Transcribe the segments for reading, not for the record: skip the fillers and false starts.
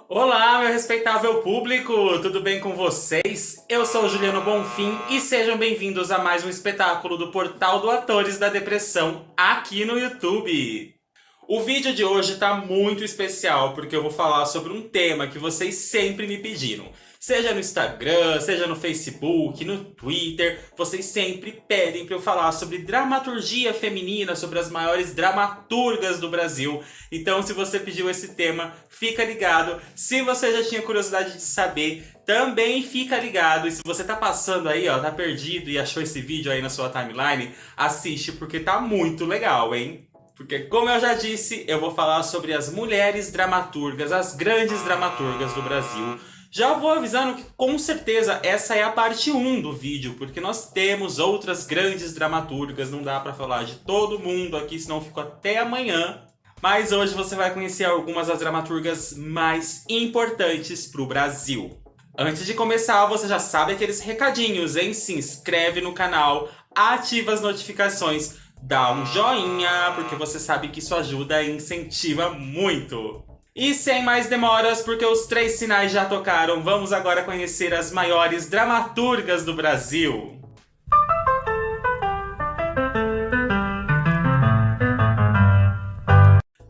Olá, meu respeitável público, tudo bem com vocês? Eu sou o Juliano Bonfim e sejam bem-vindos a mais um espetáculo do Portal do Atores da Depressão aqui no YouTube. O vídeo de hoje está muito especial porque eu vou falar sobre um tema que vocês sempre me pediram. Seja no Instagram, seja no Facebook, no Twitter, vocês sempre pedem para eu falar sobre dramaturgia feminina, sobre as maiores dramaturgas do Brasil. Então, se você pediu esse tema, fica ligado. Se você já tinha curiosidade de saber, também fica ligado. E se você tá passando aí, ó, tá perdido e achou esse vídeo aí na sua timeline, assiste porque tá muito legal, hein? Porque, como eu já disse, eu vou falar sobre as mulheres dramaturgas, as grandes dramaturgas do Brasil. Já vou avisando que, com certeza, essa é a parte 1 do vídeo, porque nós temos outras grandes dramaturgas, não dá pra falar de todo mundo aqui, senão eu fico até amanhã. Mas hoje você vai conhecer algumas das dramaturgas mais importantes pro Brasil. Antes de começar, você já sabe aqueles recadinhos, hein? Se inscreve no canal, ativa as notificações, dá um joinha, porque você sabe que isso ajuda e incentiva muito. E sem mais demoras, porque os 3 sinais já tocaram, vamos agora conhecer as maiores dramaturgas do Brasil.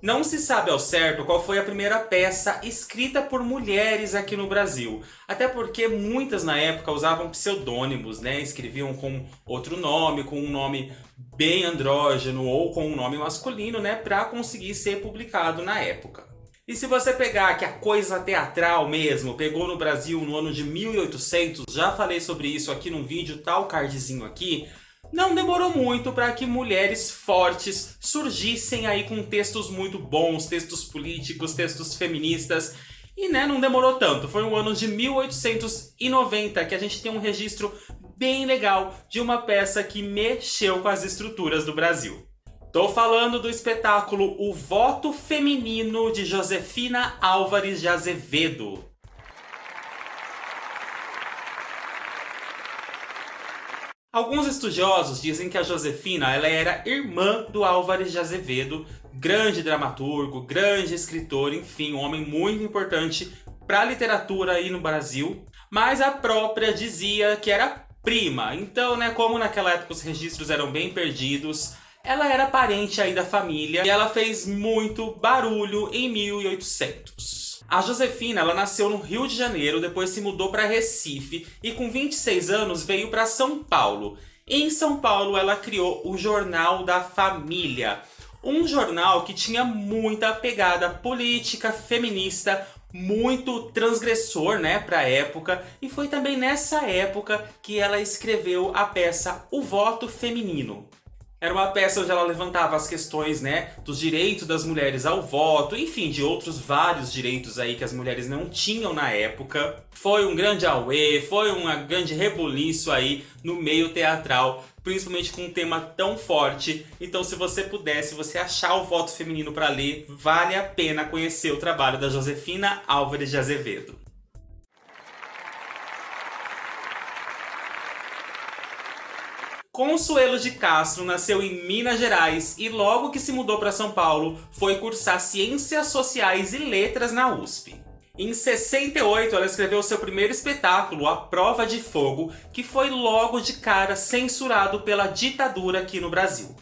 Não se sabe ao certo qual foi a primeira peça escrita por mulheres aqui no Brasil. Até porque muitas na época usavam pseudônimos, né? Escreviam com outro nome, com um nome bem andrógeno ou com um nome masculino, né? Para conseguir ser publicado na época. E se você pegar que a coisa teatral mesmo pegou no Brasil no ano de 1800, já falei sobre isso aqui num vídeo, tá o cardzinho aqui, não demorou muito para que mulheres fortes surgissem aí com textos muito bons, textos políticos, textos feministas. E né, não demorou tanto, foi no ano de 1890 que a gente tem um registro bem legal de uma peça que mexeu com as estruturas do Brasil. Tô falando do espetáculo O Voto Feminino de Josefina Álvares de Azevedo. Alguns estudiosos dizem que a Josefina ela era irmã do Álvares de Azevedo, grande dramaturgo, grande escritor, enfim, um homem muito importante para a literatura aí no Brasil. Mas a própria dizia que era prima. Então, né, como naquela época os registros eram bem perdidos, ela era parente aí da família e ela fez muito barulho em 1800. A Josefina ela nasceu no Rio de Janeiro, depois se mudou para Recife e com 26 anos veio para São Paulo. Em São Paulo ela criou o Jornal da Família, um jornal que tinha muita pegada política, feminista, muito transgressor, né, para a época, e foi também nessa época que ela escreveu a peça O Voto Feminino. Era uma peça onde ela levantava as questões, né, dos direitos das mulheres ao voto, enfim, de outros vários direitos aí que as mulheres não tinham na época. Foi um grande auê, foi um grande rebuliço aí no meio teatral, principalmente com um tema tão forte. Então, se você puder, se você achar o voto feminino para ler, vale a pena conhecer o trabalho da Josefina Álvares de Azevedo. Consuelo de Castro nasceu em Minas Gerais e logo que se mudou para São Paulo foi cursar Ciências Sociais e Letras na USP. Em 68 ela escreveu seu primeiro espetáculo, A Prova de Fogo, que foi logo de cara censurado pela ditadura aqui no Brasil.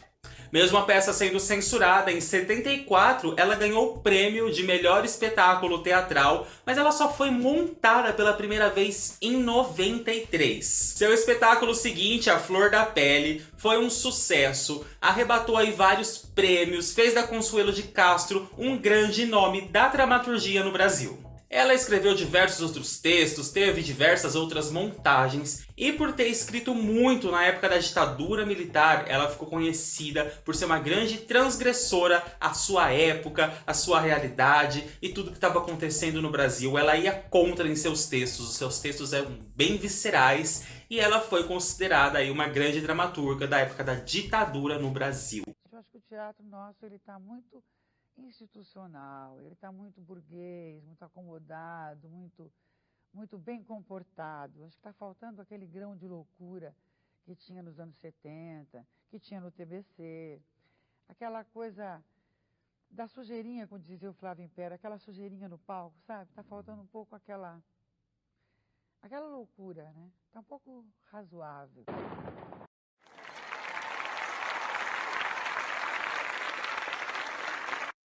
Mesmo a peça sendo censurada, em 74 ela ganhou o prêmio de melhor espetáculo teatral, mas ela só foi montada pela primeira vez em 93. Seu espetáculo seguinte, A Flor da Pele, foi um sucesso, arrebatou aí vários prêmios, fez da Consuelo de Castro um grande nome da dramaturgia no Brasil. Ela escreveu diversos outros textos, teve diversas outras montagens e por ter escrito muito na época da ditadura militar, ela ficou conhecida por ser uma grande transgressora à sua época, à sua realidade e tudo que estava acontecendo no Brasil. Ela ia contra em seus textos, os seus textos eram bem viscerais e ela foi considerada aí uma grande dramaturga da época da ditadura no Brasil. Eu acho que o teatro nosso ele está muito institucional, ele está muito burguês, muito acomodado, muito bem comportado. Acho que está faltando aquele grão de loucura que tinha nos anos 70, que tinha no TBC, aquela coisa da sujeirinha, como dizia o Flávio Império, aquela sujeirinha no palco, sabe? Está faltando um pouco aquela loucura, né? Está um pouco razoável.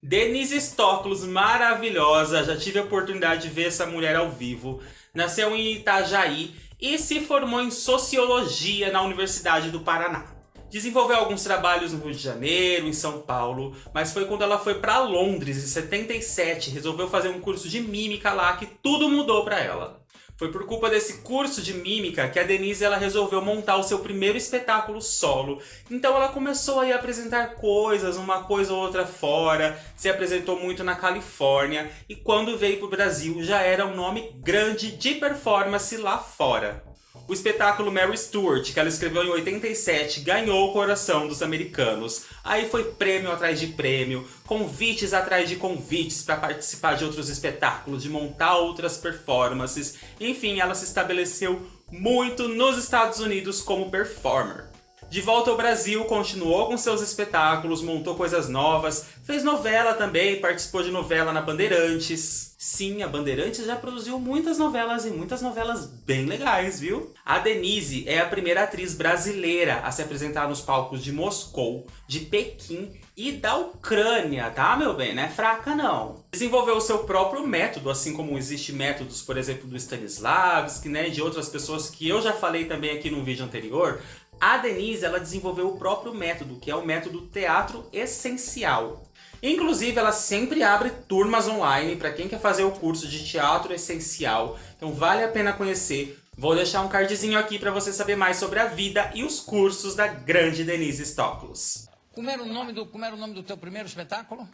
Denise Stoklos, maravilhosa, já tive a oportunidade de ver essa mulher ao vivo. Nasceu em Itajaí e se formou em Sociologia na Universidade do Paraná. Desenvolveu alguns trabalhos no Rio de Janeiro, em São Paulo, mas foi quando ela foi para Londres, em 77, resolveu fazer um curso de mímica lá que tudo mudou para ela. Foi por culpa desse curso de mímica que a Denise ela resolveu montar o seu primeiro espetáculo solo. Então ela começou a apresentar coisas, uma coisa ou outra fora, se apresentou muito na Califórnia e quando veio para o Brasil já era um nome grande de performance lá fora. O espetáculo Mary Stuart, que ela escreveu em 87, ganhou o coração dos americanos. Aí foi prêmio atrás de prêmio, convites atrás de convites para participar de outros espetáculos, de montar outras performances. Enfim, ela se estabeleceu muito nos Estados Unidos como performer. De volta ao Brasil, continuou com seus espetáculos, montou coisas novas, fez novela também, participou de novela na Bandeirantes. Sim, a Bandeirantes já produziu muitas novelas e muitas novelas bem legais, viu? A Denise é a primeira atriz brasileira a se apresentar nos palcos de Moscou, de Pequim e da Ucrânia, tá, meu bem? Não é fraca, não. Desenvolveu o seu próprio método, assim como existem métodos, por exemplo, do Stanislavski, né, e de outras pessoas que eu já falei também aqui no vídeo anterior. A Denise ela desenvolveu o próprio método, que é o método Teatro Essencial. Inclusive, ela sempre abre turmas online para quem quer fazer o curso de Teatro Essencial. Então vale a pena conhecer. Vou deixar um cardzinho aqui para você saber mais sobre a vida e os cursos da grande Denise Stoklos. Como era o nome do teu primeiro espetáculo?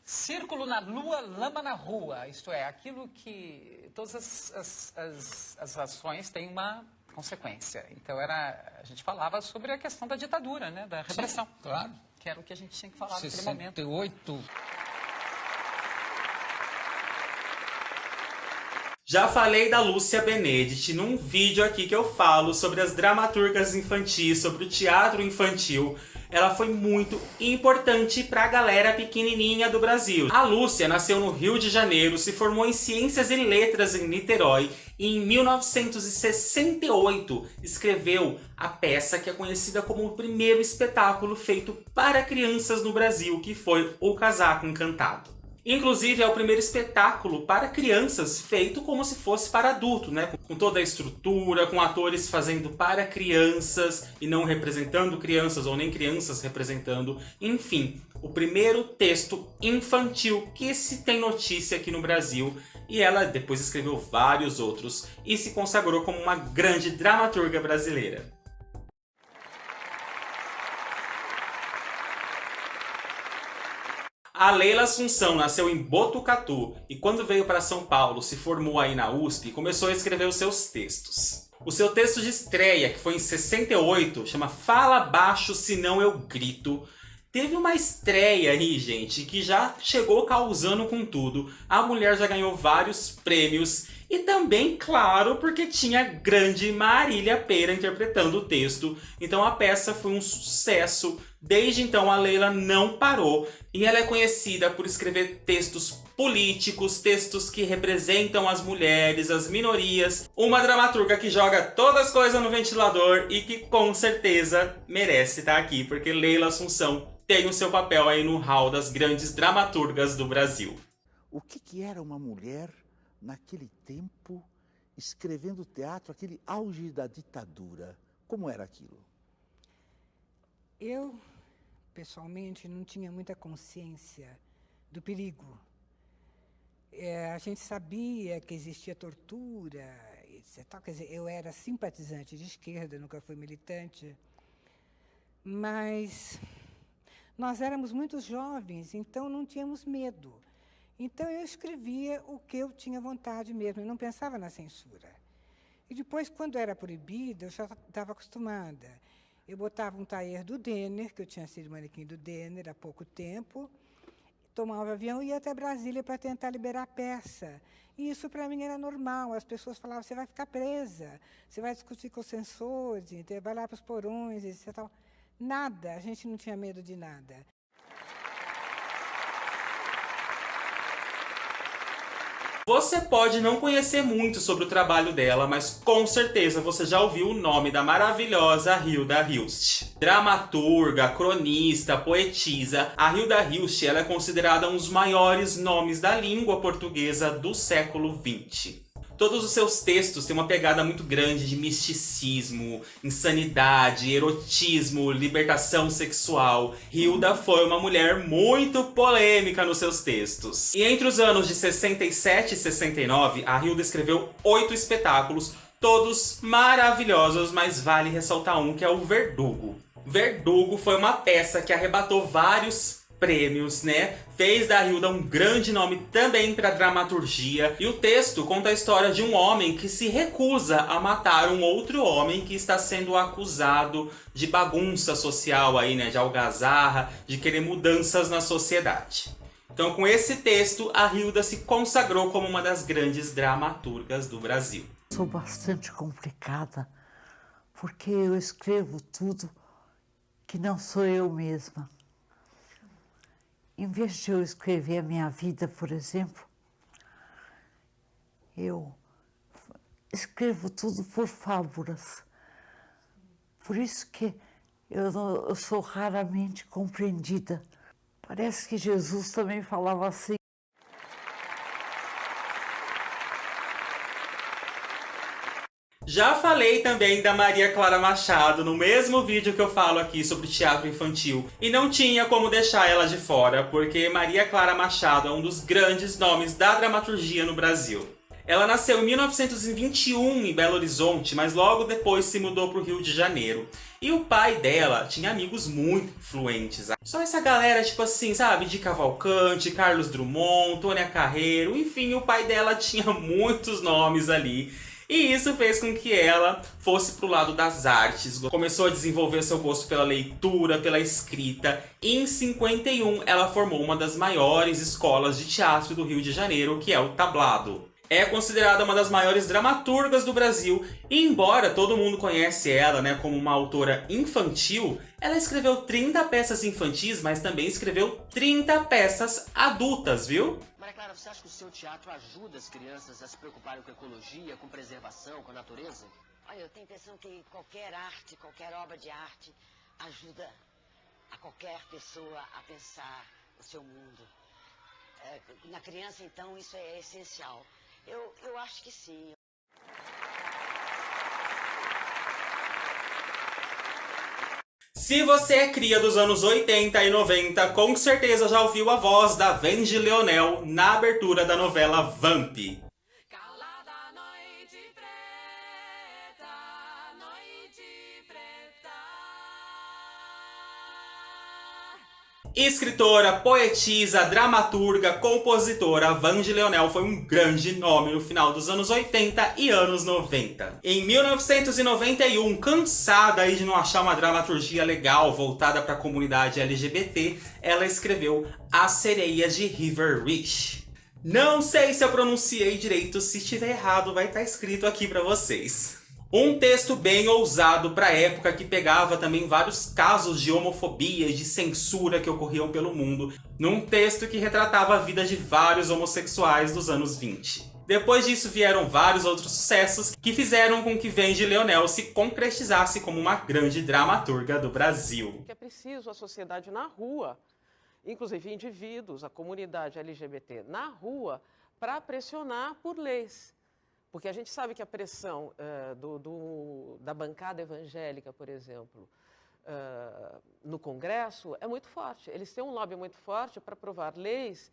Círculo na Lua, Lama na Rua. Isto é, aquilo que todas as ações têm uma consequência. Então a gente falava sobre a questão da ditadura, né, da repressão. Sim, claro. Que era o que a gente tinha que falar naquele momento. 68. Já falei da Lúcia Benedetti num vídeo aqui que eu falo sobre as dramaturgas infantis, sobre o teatro infantil. Ela foi muito importante para a galera pequenininha do Brasil. A Lúcia nasceu no Rio de Janeiro, se formou em Ciências e Letras em Niterói e em 1968 escreveu a peça que é conhecida como o primeiro espetáculo feito para crianças no Brasil, que foi O Casaco Encantado. Inclusive, é o primeiro espetáculo para crianças feito como se fosse para adulto, né? Com toda a estrutura, com atores fazendo para crianças e não representando crianças ou nem crianças representando. Enfim, o primeiro texto infantil que se tem notícia aqui no Brasil. E ela depois escreveu vários outros e se consagrou como uma grande dramaturga brasileira. A Leila Assunção nasceu em Botucatu e quando veio para São Paulo, se formou aí na USP e começou a escrever os seus textos. O seu texto de estreia, que foi em 68, chama Fala Baixo Senão Eu Grito. Teve uma estreia aí, gente, que já chegou causando com tudo. A mulher já ganhou vários prêmios e também, claro, porque tinha a grande Marília Pêra interpretando o texto. Então a peça foi um sucesso. Desde então a Leila não parou e ela é conhecida por escrever textos políticos, textos que representam as mulheres, as minorias. Uma dramaturga que joga todas as coisas no ventilador e que com certeza merece estar aqui, porque Leila Assunção tem o seu papel aí no hall das grandes dramaturgas do Brasil. O que era uma mulher naquele tempo escrevendo teatro, aquele auge da ditadura? Como era aquilo? Eu, pessoalmente, não tinha muita consciência do perigo. A gente sabia que existia tortura, etc. Quer dizer, eu era simpatizante de esquerda, nunca fui militante, mas nós éramos muito jovens, então não tínhamos medo. Então eu escrevia o que eu tinha vontade mesmo, eu não pensava na censura. E depois, quando era proibido, eu já estava acostumada. Eu botava um tailleur do Denner, que eu tinha sido manequim do Denner há pouco tempo, tomava avião e ia até Brasília para tentar liberar a peça. E isso para mim era normal. As pessoas falavam, você vai ficar presa, você vai discutir com os censores, vai lá para os porões, etc. Nada, a gente não tinha medo de nada. Você pode não conhecer muito sobre o trabalho dela, mas com certeza você já ouviu o nome da maravilhosa Hilda Hilst. Dramaturga, cronista, poetisa, a Hilda Hilst ela é considerada um dos maiores nomes da língua portuguesa do século XX. Todos os seus textos têm uma pegada muito grande de misticismo, insanidade, erotismo, libertação sexual. Hilda foi uma mulher muito polêmica nos seus textos. E entre os anos de 67 e 69, a Hilda escreveu 8 espetáculos, todos maravilhosos, mas vale ressaltar um que é o Verdugo. Verdugo foi uma peça que arrebatou vários prêmios, né? Fez da Hilda um grande nome também para dramaturgia. E o texto conta a história de um homem que se recusa a matar um outro homem que está sendo acusado de bagunça social aí, né? De algazarra, de querer mudanças na sociedade. Então, com esse texto, a Hilda se consagrou como uma das grandes dramaturgas do Brasil. Sou bastante complicada, porque eu escrevo tudo que não sou eu mesma. Em vez de eu escrever a minha vida, por exemplo, eu escrevo tudo por fábulas. Por isso que eu sou raramente compreendida. Parece que Jesus também falava assim. Já falei também da Maria Clara Machado no mesmo vídeo que eu falo aqui sobre teatro infantil. E não tinha como deixar ela de fora, porque Maria Clara Machado é um dos grandes nomes da dramaturgia no Brasil. Ela nasceu em 1921 em Belo Horizonte, mas logo depois se mudou para o Rio de Janeiro. E o pai dela tinha amigos muito influentes. Só essa galera, tipo assim, sabe? De Cavalcante, Carlos Drummond, Tônia Carreiro, enfim, o pai dela tinha muitos nomes ali. E isso fez com que ela fosse pro lado das artes. Começou a desenvolver seu gosto pela leitura, pela escrita. E em 51 ela formou uma das maiores escolas de teatro do Rio de Janeiro, que é o Tablado. É considerada uma das maiores dramaturgas do Brasil. E embora todo mundo conhece ela, né, como uma autora infantil, ela escreveu 30 peças infantis, mas também escreveu 30 peças adultas, viu? Maria Clara, você acha que o seu teatro ajuda as crianças a se preocuparem com ecologia, com preservação, com a natureza? Olha, eu tenho a impressão que qualquer arte, qualquer obra de arte ajuda a qualquer pessoa a pensar o seu mundo. Na criança, então, isso é essencial. Eu acho que sim. Se você é cria dos anos 80 e 90, com certeza já ouviu a voz da Wende Leonel na abertura da novela Vamp. Escritora, poetisa, dramaturga, compositora, Wende Leonel foi um grande nome no final dos anos 80 e anos 90. Em 1991, cansada aí de não achar uma dramaturgia legal voltada para a comunidade LGBT, ela escreveu As Sereias de River Rich. Não sei se eu pronunciei direito, se estiver errado vai estar escrito aqui para vocês. Um texto bem ousado para a época, que pegava também vários casos de homofobia e de censura que ocorriam pelo mundo, num texto que retratava a vida de vários homossexuais dos anos 20. Depois disso vieram vários outros sucessos que fizeram com que Wende Leonel se concretizasse como uma grande dramaturga do Brasil. É preciso a sociedade na rua, inclusive indivíduos, a comunidade LGBT na rua, para pressionar por leis. Porque a gente sabe que a pressão da bancada evangélica, por exemplo, no Congresso é muito forte. Eles têm um lobby muito forte para aprovar leis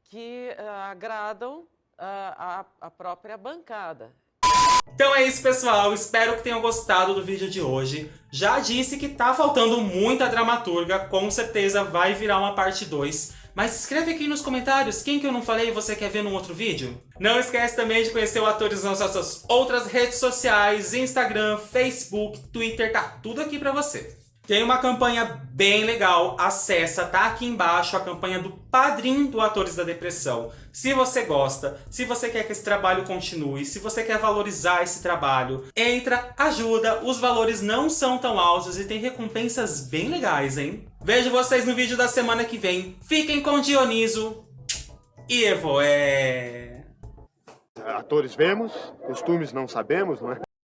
que agradam a própria bancada. Então é isso, pessoal. Espero que tenham gostado do vídeo de hoje. Já disse que tá faltando muita dramaturga. Com certeza vai virar uma parte 2. Mas escreve aqui nos comentários quem que eu não falei e você quer ver num outro vídeo. Não esquece também de conhecer o Atores nas nossas outras redes sociais. Instagram, Facebook, Twitter. Tá tudo aqui pra você. Tem uma campanha bem legal, acessa, tá aqui embaixo, a campanha do Padrim do Atores da Depressão. Se você gosta, se você quer que esse trabalho continue, se você quer valorizar esse trabalho, entra, ajuda, os valores não são tão altos e tem recompensas bem legais, hein? Vejo vocês no vídeo da semana que vem, fiquem com Dioniso e Evoé! Atores vemos, costumes não sabemos, não é?